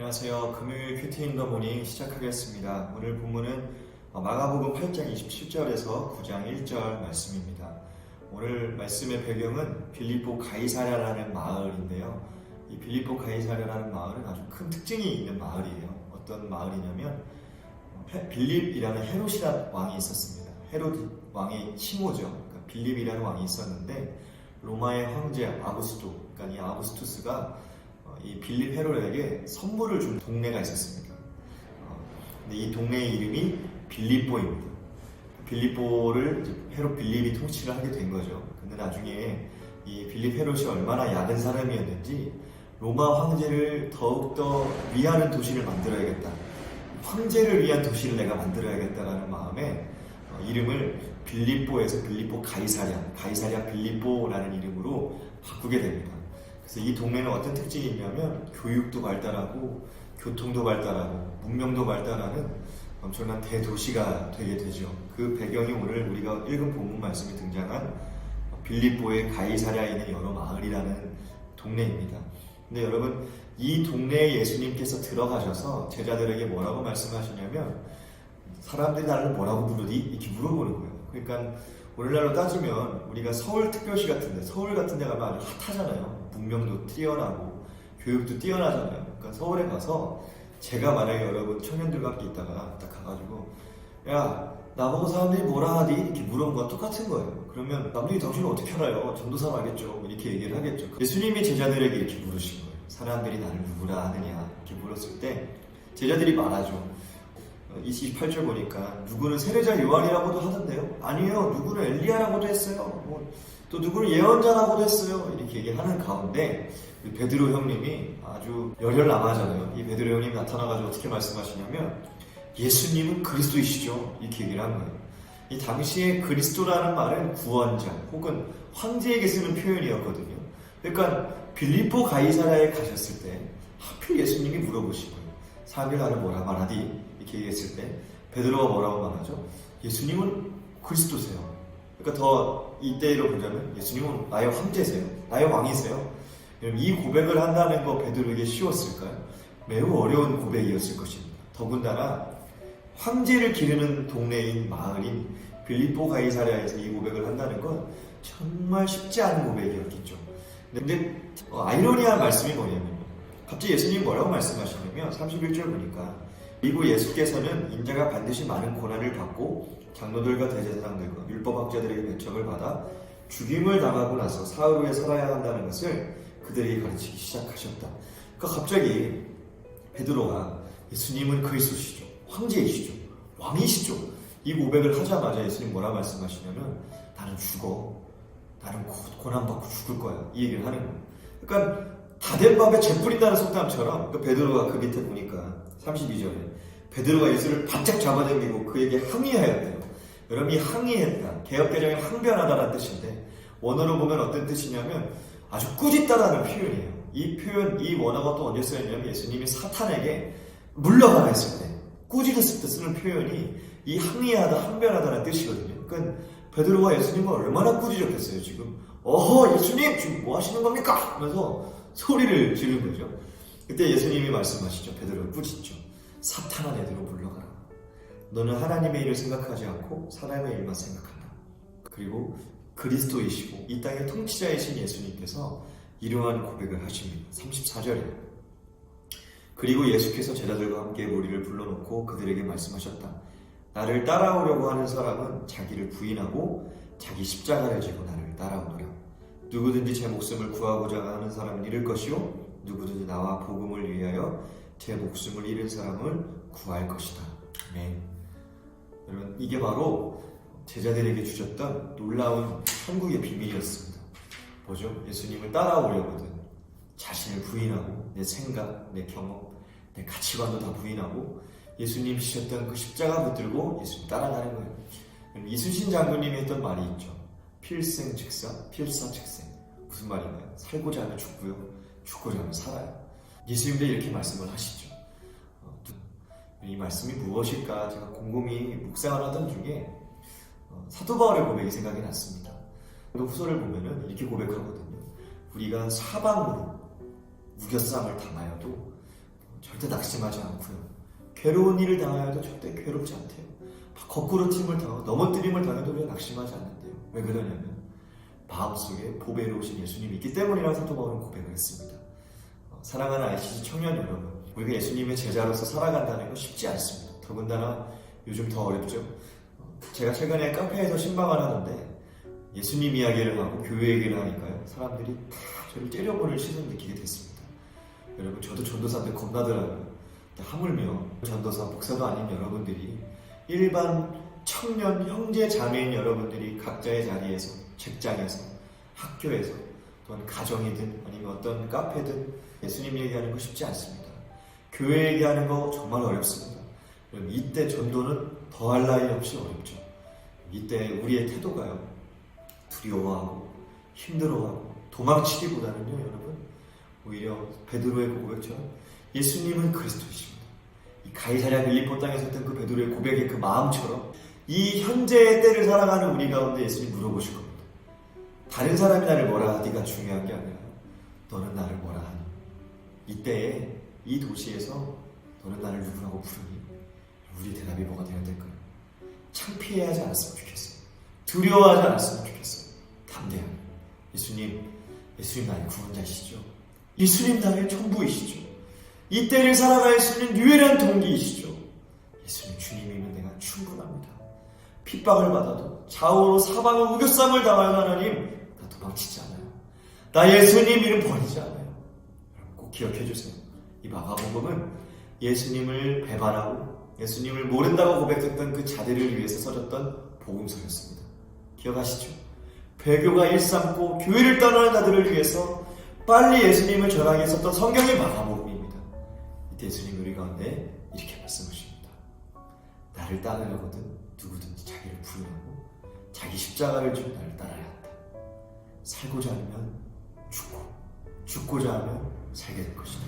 안녕하세요. 금요일 큐티 인 더 모닝 시작하겠습니다. 오늘 본문은 마가복음 8장 27절에서 9장 1절 말씀입니다. 오늘 말씀의 배경은 빌립보 가이사랴라는 마을인데요. 이 빌립보 가이사랴라는 마을은 아주 큰 특징이 있는 마을이에요. 어떤 마을이냐면 빌립이라는 헤롯이라는 왕이 있었습니다. 헤롯 왕의 치모죠. 그러니까 빌립이라는 왕이 있었는데 로마의 황제 아구스토, 그러니까 이 아구스투스가 이 빌립 헤롯에게 선물을 준 동네가 있었습니다. 근데 이 동네의 이름이 빌립보입니다. 빌립보를 헤롯 빌립이 통치를 하게 된 거죠. 근데 나중에 이 빌립 헤롯이 얼마나 야근 사람이었는지 로마 황제를 더욱더 위하는 도시를 만들어야겠다. 황제를 위한 도시를 내가 만들어야겠다라는 마음에 이름을 빌립보에서 빌립보 가이사랴 빌립보라는 이름으로 바꾸게 됩니다. 그래서 이 동네는 어떤 특징이 있냐면 교육도 발달하고 교통도 발달하고 문명도 발달하는 엄청난 대도시가 되게 되죠. 그 배경이 오늘 우리가 읽은 본문 말씀에 등장한 빌립보의 가이사랴에 있는 여러 마을이라는 동네입니다. 근데 여러분, 이 동네에 예수님께서 들어가셔서 제자들에게 뭐라고 말씀하시냐면 사람들이 나를 뭐라고 부르니? 이렇게 물어보는 거예요. 그러니까 오늘날로 따지면 우리가 서울특별시 같은 데, 서울 같은 데 가면 아주 핫하잖아요. 문명도 뛰어나고 교육도 뛰어나잖아요. 그러니까 서울에 가서 제가 만약에 여러분 청년들과 함께 있다가 딱 가가지고 야, 나보고 사람들이 뭐라 하니? 이렇게 물어본 거와 똑같은 거예요. 그러면 남들이 당신은 어떻게 알아요? 전도사 알겠죠? 이렇게 얘기를 하겠죠. 예수님이 제자들에게 이렇게 물으신 거예요. 사람들이 나를 누구라 하느냐? 이렇게 물었을 때 제자들이 말하죠. 28절 보니까 누구는 세례자 요한이라고도 하던데요. 아니에요. 누구는 엘리야라고도 했어요. 또 누구는 예언자라고도 했어요. 이렇게 얘기하는 가운데 베드로 형님이 아주 열혈남하잖아요. 이 베드로 형님이 나타나가지고 어떻게 말씀하시냐면 예수님은 그리스도이시죠. 이렇게 얘기를 한 거예요. 이 당시에 그리스도라는 말은 구원자 혹은 황제에게 쓰는 표현이었거든요. 그러니까 빌립보 가이사랴에 가셨을 때 하필 예수님이 물어보신 거예요. 사람들이 나를 뭐라 말하니? 이렇게 얘기했을 때 베드로가 뭐라고 말하죠? 예수님은 그리스도세요. 그러니까 더 이때로 보자면 예수님은 나의 황제세요. 나의 왕이세요. 이 고백을 한다는 거 베드로에게 쉬웠을까요? 매우 어려운 고백이었을 것입니다. 더군다나 황제를 기르는 동네인 마을인 빌립보 가이사랴에서 이 고백을 한다는 건 정말 쉽지 않은 고백이었겠죠. 근데 아이러니한 말씀이 뭐냐면 갑자기 예수님이 뭐라고 말씀하시냐면 31절 보니까 그리고 예수께서는 인자가 반드시 많은 고난을 받고 장로들과 대제사장들과 율법학자들에게 배척을 받아 죽임을 당하고 나서 사흘 후에 살아야 한다는 것을 그들에게 가르치기 시작하셨다. 그러니까 갑자기 베드로가 예수님은 그리스도시죠. 황제이시죠. 왕이시죠. 이 고백을 하자마자 예수님 뭐라 말씀하시냐면 나는 죽어. 나는 고난받고 죽을 거야. 이 얘기를 하는 거예요. 그러니까 다 된 밥에 재 뿌린다는 속담처럼 베드로가 그 밑에 보니까 32절에 베드로가 예수를 바짝 잡아당기고 그에게 항의하였대요. 여러분, 이 항의했다, 개역개정에 항변하다라는 뜻인데 원어로 보면 어떤 뜻이냐면 아주 꾸짖다라는 표현이에요. 이 표현, 이 원어가 또 언제 쓰였냐면 예수님이 사탄에게 물러가라 했을 때 꾸짖었을 때 쓰는 표현이 이 항의하다, 항변하다라는 뜻이거든요. 그러니까 베드로가 예수님을 얼마나 꾸짖었겠어요. 지금 어허, 예수님 지금 뭐 하시는 겁니까? 하면서 소리를 지른 거죠. 그때 예수님이 말씀하시죠. 베드로를 꾸짖죠. 사탄아, 내게로 물러가라. 너는 하나님의 일을 생각하지 않고 사람의 일만 생각한다. 그리고 그리스도이시고 이 땅의 통치자이신 예수님께서 이러한 고백을 하십니다. 34절에 그리고 예수께서 제자들과 함께 무리를 불러놓고 그들에게 말씀하셨다. 나를 따라오려고 하는 사람은 자기를 부인하고 자기 십자가를 지고 나를 따라오노라. 누구든지 제 목숨을 구하고자 하는 사람은 잃을 것이요 누구든지 나와 복음을 위하여 제 목숨을 잃은 사람을 구할 것이다. 아멘. 여러분, 이게 바로 제자들에게 주셨던 놀라운 천국의 비밀이었습니다. 뭐죠? 예수님을 따라오려거든 자신을 부인하고 내 생각, 내 경험, 내 가치관도 다 부인하고 예수님 지셨던 그 십자가 붙들고 예수님 따라가는 거예요. 이순신 장군님이 했던 말이 있죠. 필생즉사, 필사즉생. 무슨 말인가요? 살고자 하면 죽고요, 죽고자 하면 살아요. 예수님도 이렇게 말씀을 하시죠. 이 말씀이 무엇일까 제가 곰곰이 묵상을 하던 중에 사도 바울의 고백이 생각이 났습니다. 후서를 보면은 이렇게 고백하거든요. 우리가 사방으로 무겨싸움을 당하여도 절대 낙심하지 않고요. 괴로운 일을 당하여도 절대 괴롭지 않대요. 거꾸로 팀을 당하고 넘어뜨림을 당해도 우리가 낙심하지 않는데요. 왜 그러냐면 마음속에 보배로우신 예수님이 있기 때문이라고 사도 바울은 고백을 했습니다. 사랑하는 ICC 청년 여러분, 우리가 예수님의 제자로서 살아간다는 건 쉽지 않습니다. 더군다나 요즘 더 어렵죠. 제가 최근에 카페에서 신방을 하는데 예수님 이야기를 하고 교회 얘기를 하니까요, 사람들이 다 저를 째려보는 시선을 느끼게 됐습니다. 여러분, 저도 전도사한테 겁나더라고요. 하물며 전도사, 목사도 아닌 여러분들이, 일반 청년 형제 자매인 여러분들이 각자의 자리에서, 직장에서, 학교에서, 또는 가정이든 아니면 어떤 카페든 예수님 얘기하는 거 쉽지 않습니다. 교회 얘기하는 거 정말 어렵습니다. 여러분, 이때 전도는 더할 나위 없이 어렵죠. 이때 우리의 태도가요, 두려워하고 힘들어하고 도망치기보다는요, 여러분, 오히려 베드로의 고백처럼 예수님은 그리스도이십니다. 이 가이사랴 빌립보 땅에 섰던 그 베드로의 고백의 그 마음처럼 이 현재의 때를 살아가는 우리 가운데 예수님 물어보실 겁니다. 다른 사람이 나를 뭐라 하디가 중요한 게 아니라 너는 나를 뭐라 하니? 이때에 이 도시에서 너는 나를 누구라고 부르니? 우리 대답이 뭐가 되어야 될까요? 창피해하지 않았으면 좋겠어요. 두려워하지 않았으면 좋겠어요. 담대하게 예수님 나의 구원자이시죠. 예수님 나의 전부이시죠. 이 때를 살아갈 수 있는 유일한 동기이시죠. 예수님, 주님이면 내가 충분합니다. 핍박을 받아도 좌우로 사방을 우겨쌈을 당하는 하나님, 나 도망치지 않아요. 나 예수님 이름 버리지 않아요. 꼭 기억해 주세요. 이 마가복음은 예수님을 배반하고 예수님을 모른다고 고백했던 그 자들을 위해서 써졌던 복음서였습니다. 기억하시죠? 배교가 일삼고 교회를 떠나는 자들을 위해서 빨리 예수님을 전하기 위해 썼던 성경의 마가복음입니다. 이때 예수님 우리 가운데 이렇게 말씀하십니다. 나를 따르려거든 누구든지 자기를 부인하고 자기 십자가를 지고 나를 따라야 한다. 살고자 하면 죽고 죽고자 하면 살게 될 것이다.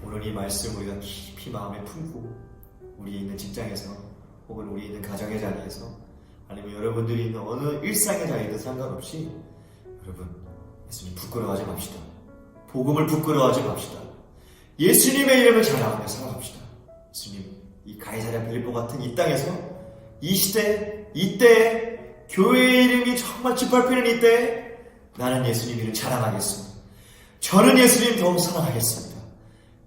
오늘 이 말씀 우리가 깊이 마음에 품고 우리 있는 직장에서 혹은 우리 있는 가정의 자리에서 아니면 여러분들이 있는 어느 일상의 자리든 상관없이 여러분, 예수님 부끄러워하지 맙시다. 복음을 부끄러워하지 맙시다. 예수님의 이름을 자랑하며 살아갑시다. 예수님, 이 가이사랴 빌립보 같은 이 땅에서 이 시대, 이때에 교회의 이름이 정말 짓밟히는 이때에 나는 예수님 이름을 자랑하겠습니다. 저는 예수님 더욱 사랑하겠습니다.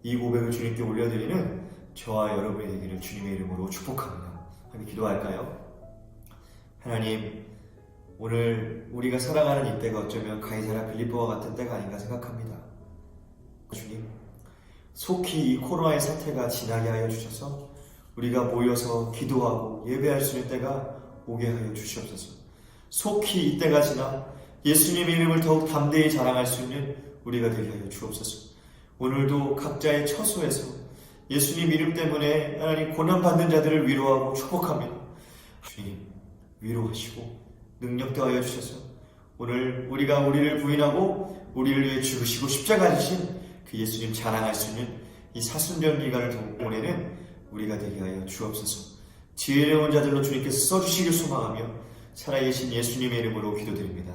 이 고백을 주님께 올려드리는 저와 여러분이 되기를 주님의 이름으로 축복합니다. 함께 기도할까요? 하나님, 오늘 우리가 살아가는 이때가 어쩌면 가이사랴 빌립보와 같은 때가 아닌가 생각합니다. 주님, 속히 이 코로나의 사태가 지나게 하여 주셔서 우리가 모여서 기도하고 예배할 수 있는 때가 오게 하여 주시옵소서. 속히 이 때가 지나 예수님의 이름을 더욱 담대히 자랑할 수 있는 우리가 되게 하여 주옵소서. 오늘도 각자의 처소에서 예수님 이름 때문에 하나님 고난받는 자들을 위로하고 축복합니다. 주님, 위로하시고 능력 더하여 주셔서 오늘 우리가 우리를 부인하고 우리를 위해 죽으시고 십자가 지신 그 예수님 자랑할 수 있는 이 사순절 기간을 보내는 우리가 되게 하여 주옵소서. 지혜로운 자들로 주님께서 써주시길 소망하며 살아계신 예수님의 이름으로 기도드립니다.